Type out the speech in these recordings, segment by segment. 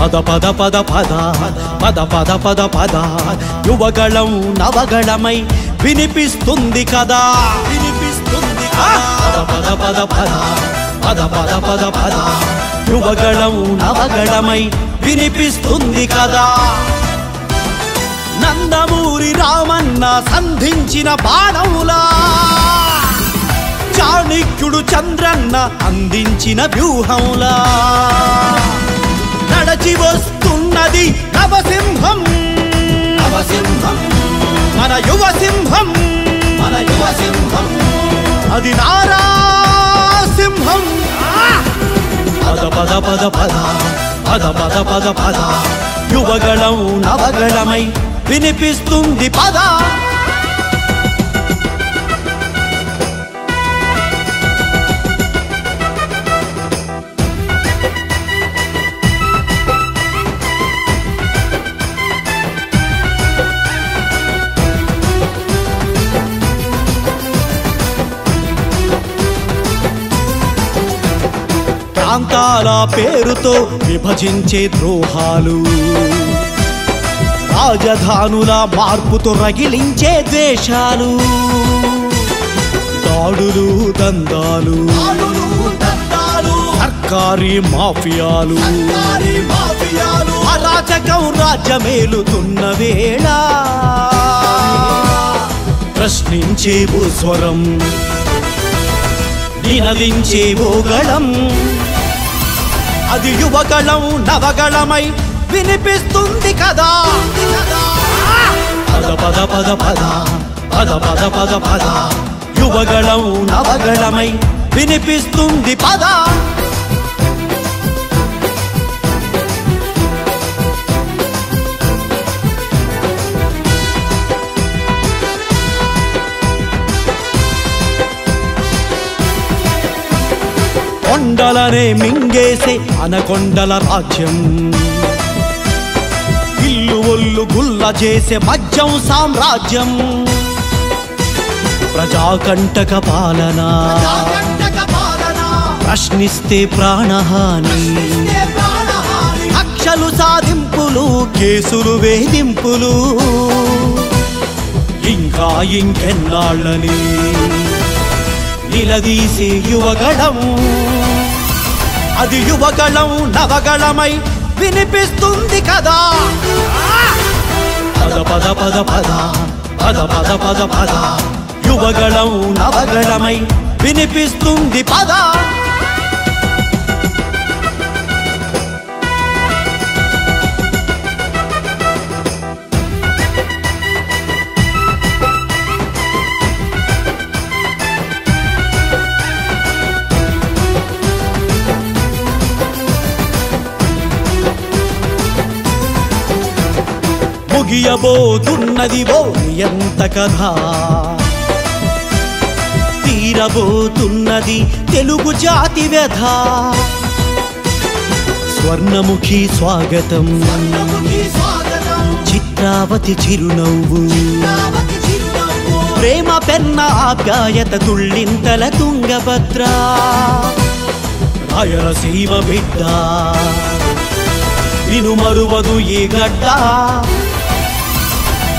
పద పద పద పద పద పద పద పద యువగళం నవగళమై వినిపిస్తుంది కదా వినిపిస్తుంది పద పద పద పద పద పద పద పద యువగళం నవగళమై వినిపిస్తుంది కదా నందమూరి రామన్న సంధించిన బాణములా చాణక్యుడు చంద్రన్న అందించిన వ్యూహములా నడచి వస్తున్నది నవసింహం నవసింహం మన యువసింహం మన యువసింహం అది నారాసింహం పద పద పద పద పద పద పద పద యువగళం నవగళమై వినిపిస్తుంది పద ప్రాంతాల పేరుతో విభజించే ద్రోహాలు రాజధానుల మార్పుతో రగిలించే ద్వేషాలు దాడులు దందాలు సర్కారీ మాఫియాలు అరాచకం రాజ్యమేలుతున్న వేళ ప్రశ్నించే ఓ స్వరం నినదించే ఓ గళం అది యువగళం నవగళమై వినిపిస్తుంది కదా పద పద పద పద పద పద పద పద యువగళం నవగళమై వినిపిస్తుంది పద కొండలనే మింగేసే అనకొండల రాజ్యం ఇల్లు ఒల్లు గుల్ల చేసే మద్యం సామ్రాజ్యం ప్రజాకంటక పాలన ప్రశ్నిస్తే ప్రాణహాని కక్షలు సాధింపులు కేసులు వేధింపులు ఇంకా ఇంకెన్నాళ్ళని నిలదీసే యువగళం అది యువగళం నవగళమై వినిపిస్తుంది కదా పద పద పద పద పద పద పద పద యువగళం నవగళమై వినిపిస్తుంది పద ముగియబోతున్నది ఓ ఎంత కథ తీరబోతున్నది తెలుగు జాతి వ్యధ స్వర్ణముఖి స్వాగతం చిత్రావతి చిరునవ్వు ప్రేమ పెన్న ఆప్యాయత తుళ్ళింతల తుంగభద్ర రాయలసీమ బిడ్డ నిను మరువదు ఈ గడ్డ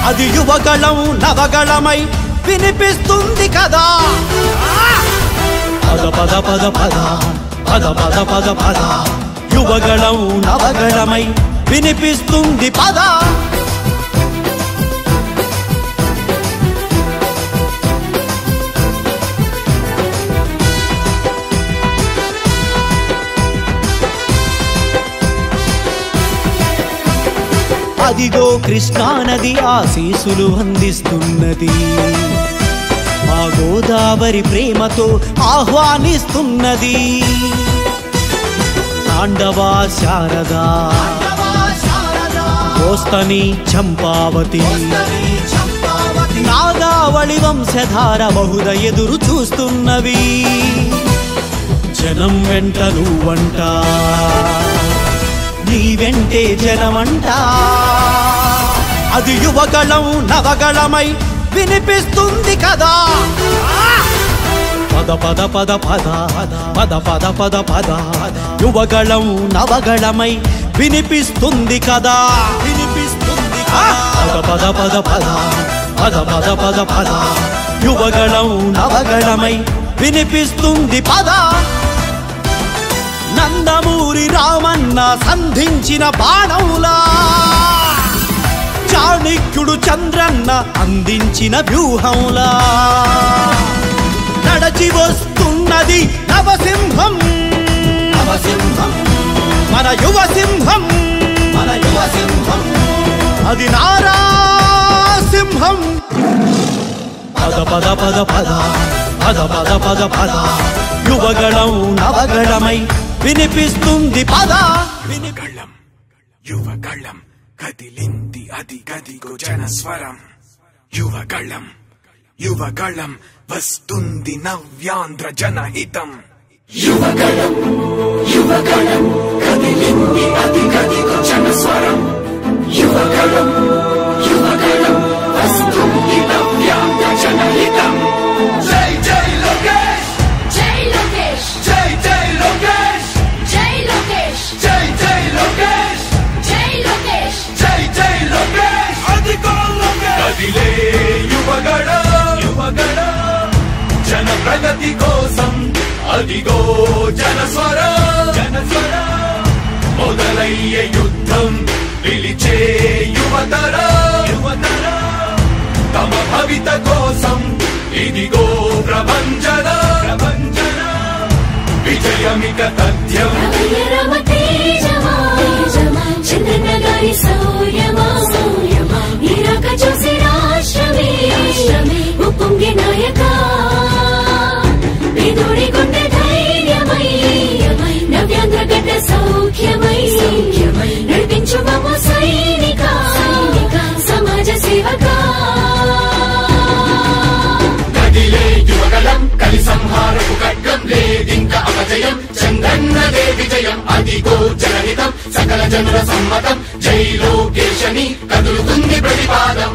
అది యువగళం నవగళమై వినిపిస్తుంది కదా పద పద పద పద పద పద పద పద యువగళం నవగళమై వినిపిస్తుంది పద అదిగో కృష్ణానది ఆశీసులు అందిస్తున్నది మా గోదావరి ప్రేమతో ఆహ్వానిస్తున్నది తాండవా శారదా కోస్తని చంపావతి నాగావళి వంశధార బహుద ఎదురు చూస్తున్నవి జనం వెంట నువ్వంట నీ వెంటే జనమంట అది యువగళం నవగళమై వినిపిస్తుంది కదా పద పద పద పద పద పద పద పద యువగళం నవగళమై వినిపిస్తుంది కదా వినిపిస్తుంది పద పద పద పద పద పద పద యువగళం నవగళమై వినిపిస్తుంది పద నందమూరి రామన్న సంధించిన బాణంలా చాణక్యుడు చంద్రన్న అందించిన వ్యూహంలా నడచి వస్తున్నది నవసింహం నవసింహం మన యువ సింహం మన యువ సింహం అది నారాసింహం పద పద పద పద పద పద పద పద యువగళం నవగళమై వినిపిస్తుంది పద వినిగళం యువగళం కదిలింది అది గదిగో జనస్వరం యువగళం యువగళం వస్తుంది నవ్యాంధ్ర జనహితం యువగళం యువగళం కదిలింది అది గదిగో జనస్వరం యువగళం యువగళం వస్తుంది నవ్యాంధ్ర జనహితం జై జై లోకేష్ జై లోకేష్ జై జై లోకేష్ జై లోకేష్ జై జై లోకేష్ జై లోకేష్ జై జై లోకేష్ అదిగో లోకేష్ కదిలే యువగళం యువగళం జన ప్రగతి కోసం అదిగో జనస్వరం జనస్వరం మొదలయ్యే యుద్ధం పిలిచే యువతరం యువతరం తమ భవిత కోసం ఇదిగో ప్రభంజన ప్రభంజన విజయమిక తథ్యం రామ తేజమా చంద్రన్న గారి శౌర్యమా నీరాక చూసి రాష్ట్రమే ఉప్పొంగే నాయక పేదోడి గుండె ధైర్యమై నవ్యాంధ్ర గడ్డ సౌఖ్యమై నడిపించు మమ్మ సైనిక సమాజ సేవక కదిలే యువగళం కలి సంహారపు ఖడ్గం లేదింక అపజయం చంద్రన్నదే విజయం అదిగో జనహితం సకల జనుల సమ్మతం జై లోకేశని కదులుతుంది ప్రతిపాదం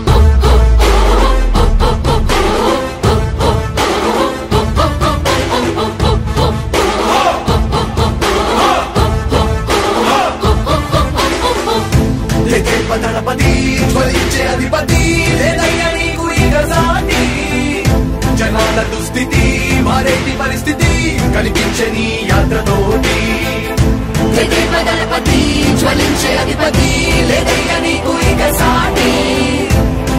దళపతి జ్వలించే అధిపతి లేదయ్య నీకు ఇక సాటి జనాల దుస్థితి మారేటి పరిస్థితి కనిపించని యాత్రతోటి దళపతి జ్వలించే అధిపతి లేదయ్య నీకు ఇక సాటి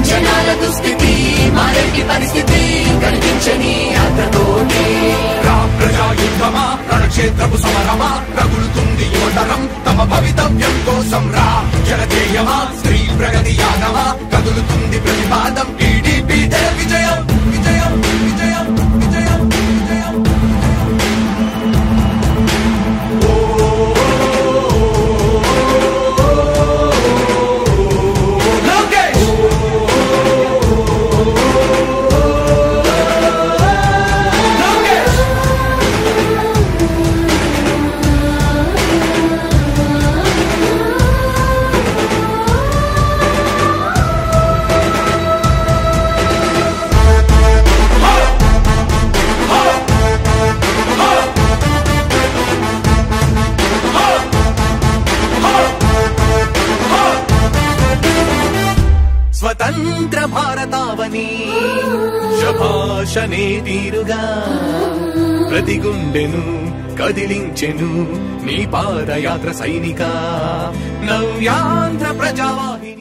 జనాల దుస్థితి మారేటి పరిస్థితి కనిపించని యాత్రతోటి ప్రజాయుద్ధమా రణక్షేత్రపు సమరమా రగులుతుంది యువతరం తమ భవితవ్యం కోసం రా జనజేయమా స్త్రీ ప్రగతి యానమా కదులుతుంది ప్రతిపాదం టీడీపీ జయ విజయం విజయం విజయం విజయం విజయం లోకేష్ స్వతంత్ర భారతావని శభాషనే తీరుగా ప్రతి గుండెను కదిలించెను నీ పాదయాత్ర సైనిక నవ్యాంధ్ర ప్రజావాహిని